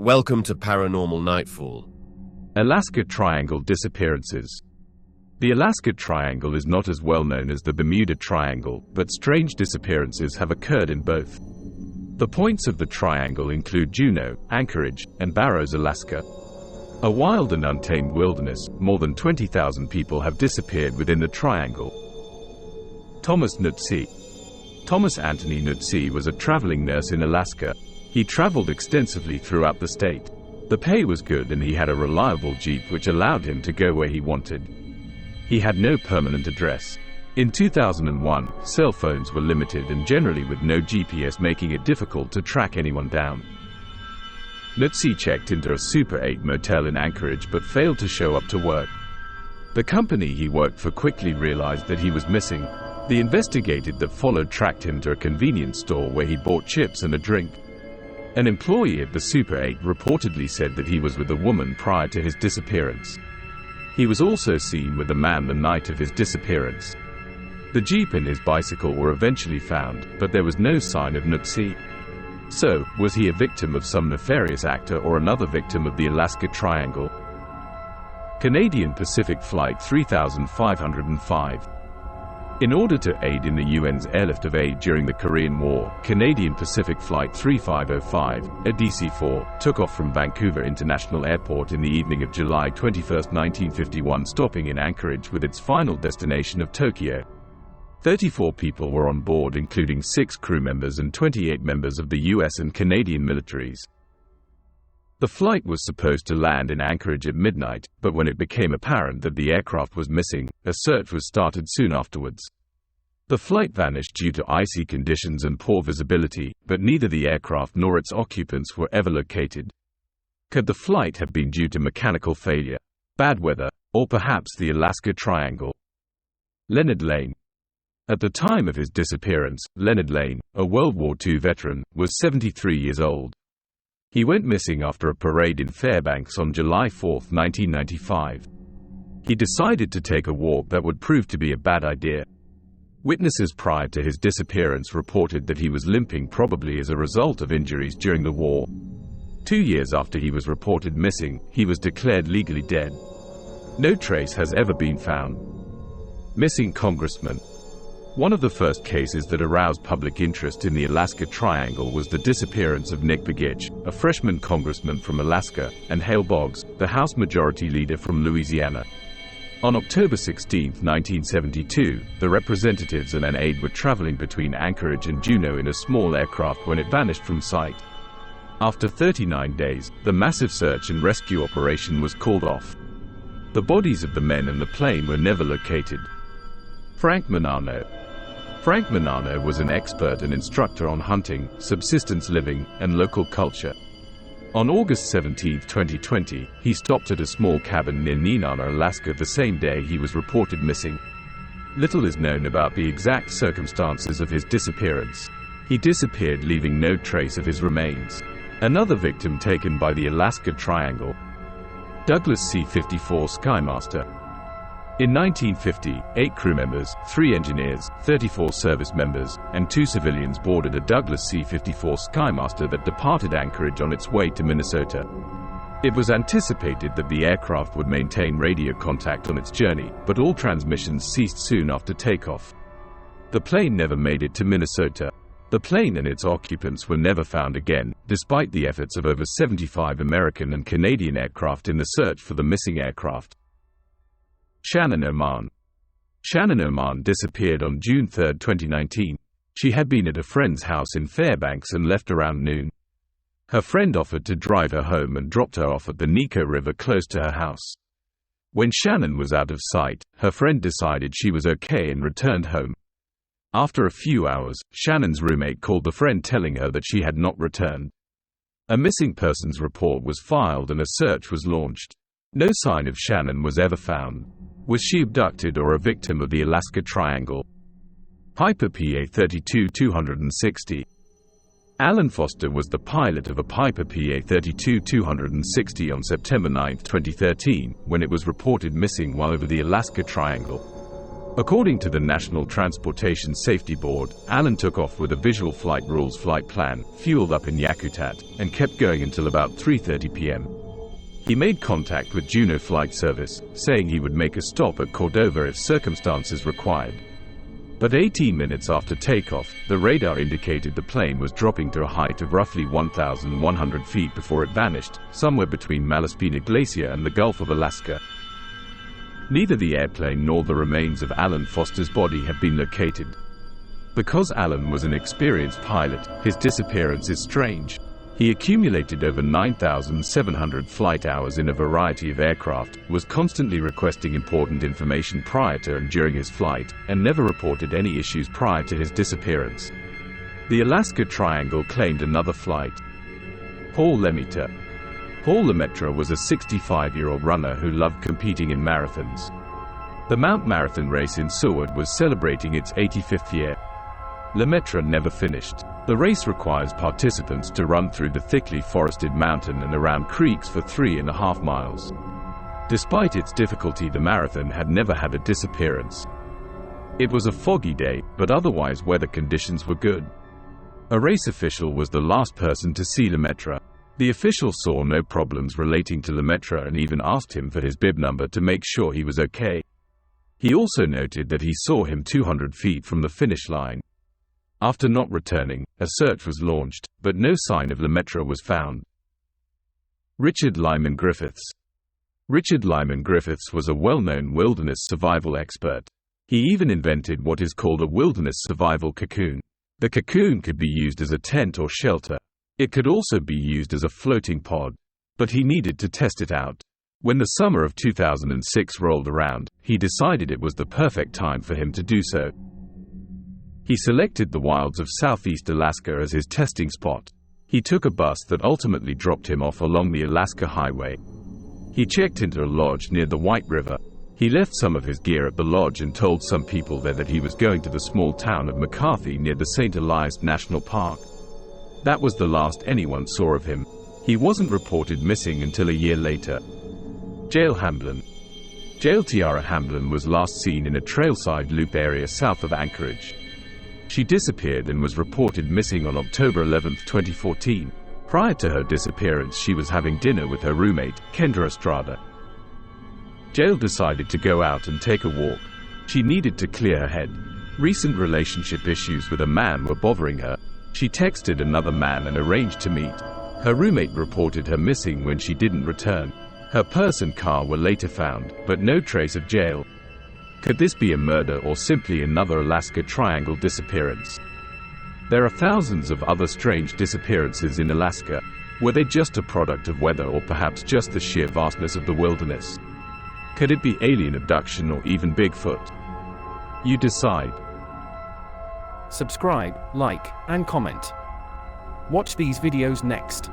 Welcome to Paranormal Nightfall. Alaska Triangle Disappearances. The Alaska Triangle is not as well known as the Bermuda Triangle, but strange disappearances have occurred in both. The points of the triangle include Juneau, Anchorage, and Barrows, Alaska. A wild and untamed wilderness, more than 20,000 people have disappeared within the triangle. Thomas Nutti. Thomas Anthony Nutti was a traveling nurse in Alaska. He traveled extensively throughout the state. The pay was good and he had a reliable Jeep which allowed him to go where he wanted. He had no permanent address. In 2001, cell phones were limited and generally with no GPS, making it difficult to track anyone down. Nutti checked into a Super 8 motel in Anchorage but failed to show up to work. The company he worked for quickly realized that he was missing. The investigator that followed tracked him to a convenience store where he bought chips and a drink. An employee at the Super 8 reportedly said that he was with a woman prior to his disappearance. He was also seen with a man the night of his disappearance. The Jeep and his bicycle were eventually found, but there was no sign of Nutti. So, was he a victim of some nefarious actor or another victim of the Alaska Triangle? Canadian Pacific Flight 3505. In order to aid in the UN's airlift of aid during the Korean War, Canadian Pacific Flight 3505, a DC-4, took off from Vancouver International Airport in the evening of July 21, 1951, stopping in Anchorage with its final destination of Tokyo. 34 people were on board, including 6 crew members and 28 members of the US and Canadian militaries. The flight was supposed to land in Anchorage at midnight, but when it became apparent that the aircraft was missing, a search was started soon afterwards. The flight vanished due to icy conditions and poor visibility, but neither the aircraft nor its occupants were ever located. Could the flight have been due to mechanical failure, bad weather, or perhaps the Alaska Triangle? Leonard Lane. At the time of his disappearance, Leonard Lane, a World War II veteran, was 73 years old. He went missing after a parade in Fairbanks on July 4, 1995. He decided to take a walk that would prove to be a bad idea. Witnesses prior to his disappearance reported that he was limping, probably as a result of injuries during the war. 2 years after he was reported missing, he was declared legally dead. No trace has ever been found. Missing congressmen. One of the first cases that aroused public interest in the Alaska Triangle was the disappearance of Nick Begich, a freshman congressman from Alaska, and Hale Boggs, the House Majority Leader from Louisiana. On October 16, 1972, the representatives and an aide were traveling between Anchorage and Juneau in a small aircraft when it vanished from sight. After 39 days, the massive search and rescue operation was called off. The bodies of the men and the plane were never located. Frank Manano. Frank Manano was an expert and instructor on hunting, subsistence living, and local culture. On August 17, 2020, he stopped at a small cabin near Nenana, Alaska the same day he was reported missing. Little is known about the exact circumstances of his disappearance. He disappeared, leaving no trace of his remains. Another victim taken by the Alaska Triangle. Douglas C-54 Skymaster. In 1950, 8 crew members, 3 engineers, 34 service members, and 2 civilians boarded a Douglas C-54 Skymaster that departed Anchorage on its way to Minnesota. It was anticipated that the aircraft would maintain radio contact on its journey, but all transmissions ceased soon after takeoff. The plane never made it to Minnesota. The plane and its occupants were never found again, despite the efforts of over 75 American and Canadian aircraft in the search for the missing aircraft. Shannon Oman. Shannon Oman disappeared on June 3, 2019. She had been at a friend's house in Fairbanks and left around noon. Her friend offered to drive her home and dropped her off at the Nico River close to her house. When Shannon was out of sight, her friend decided she was okay and returned home. After a few hours, Shannon's roommate called the friend telling her that she had not returned. A missing persons report was filed and a search was launched. No sign of Shannon was ever found. Was she abducted or a victim of the Alaska Triangle? Piper PA-32-260. Alan Foster was the pilot of a Piper PA-32-260 on September 9, 2013, when it was reported missing while over the Alaska Triangle. According to the National Transportation Safety Board, Alan took off with a visual flight rules flight plan, fueled up in Yakutat, and kept going until about 3:30 p.m. He made contact with Juneau Flight Service, saying he would make a stop at Cordova if circumstances required. But 18 minutes after takeoff, the radar indicated the plane was dropping to a height of roughly 1,100 feet before it vanished, somewhere between Malaspina Glacier and the Gulf of Alaska. Neither the airplane nor the remains of Alan Foster's body have been located. Because Alan was an experienced pilot, his disappearance is strange. He accumulated over 9,700 flight hours in a variety of aircraft, was constantly requesting important information prior to and during his flight, and never reported any issues prior to his disappearance. The Alaska Triangle claimed another flight. Paul Lametra. Paul Lametra was a 65-year-old runner who loved competing in marathons. The Mount Marathon race in Seward was celebrating its 85th year. Lametra never finished. The race requires participants to run through the thickly forested mountain and around creeks for 3.5 miles. Despite its difficulty, the marathon had never had a disappearance. It was a foggy day, but otherwise weather conditions were good. A race official was the last person to see Lametra. The official saw no problems relating to Lametra and even asked him for his bib number to make sure he was okay. He also noted that he saw him 200 feet from the finish line. After not returning, a search was launched, but no sign of Lametra was found. Richard Lyman Griffiths. Richard Lyman Griffiths was a well-known wilderness survival expert. He even invented what is called a wilderness survival cocoon. The cocoon could be used as a tent or shelter. It could also be used as a floating pod. But he needed to test it out. When the summer of 2006 rolled around, he decided it was the perfect time for him to do so. He selected the wilds of southeast Alaska as his testing spot. He took a bus that ultimately dropped him off along the Alaska Highway. He checked into a lodge near the White River. He left some of his gear at the lodge and told some people there that he was going to the small town of McCarthy near the St. Elias National Park. That was the last anyone saw of him. He wasn't reported missing until a year later. Jail Hamlin. Jail Tiara Hamlin was last seen in a trailside loop area south of Anchorage. She disappeared and was reported missing on October 11, 2014. Prior to her disappearance, she was having dinner with her roommate, Kendra Estrada. Jail decided to go out and take a walk. She needed to clear her head. Recent relationship issues with a man were bothering her. She texted another man and arranged to meet. Her roommate reported her missing when she didn't return. Her purse and car were later found, but no trace of Jail. Could this be a murder or simply another Alaska Triangle disappearance? There are thousands of other strange disappearances in Alaska. Were they just a product of weather or perhaps just the sheer vastness of the wilderness? Could it be alien abduction or even Bigfoot? You decide. Subscribe, like, and comment. Watch these videos next.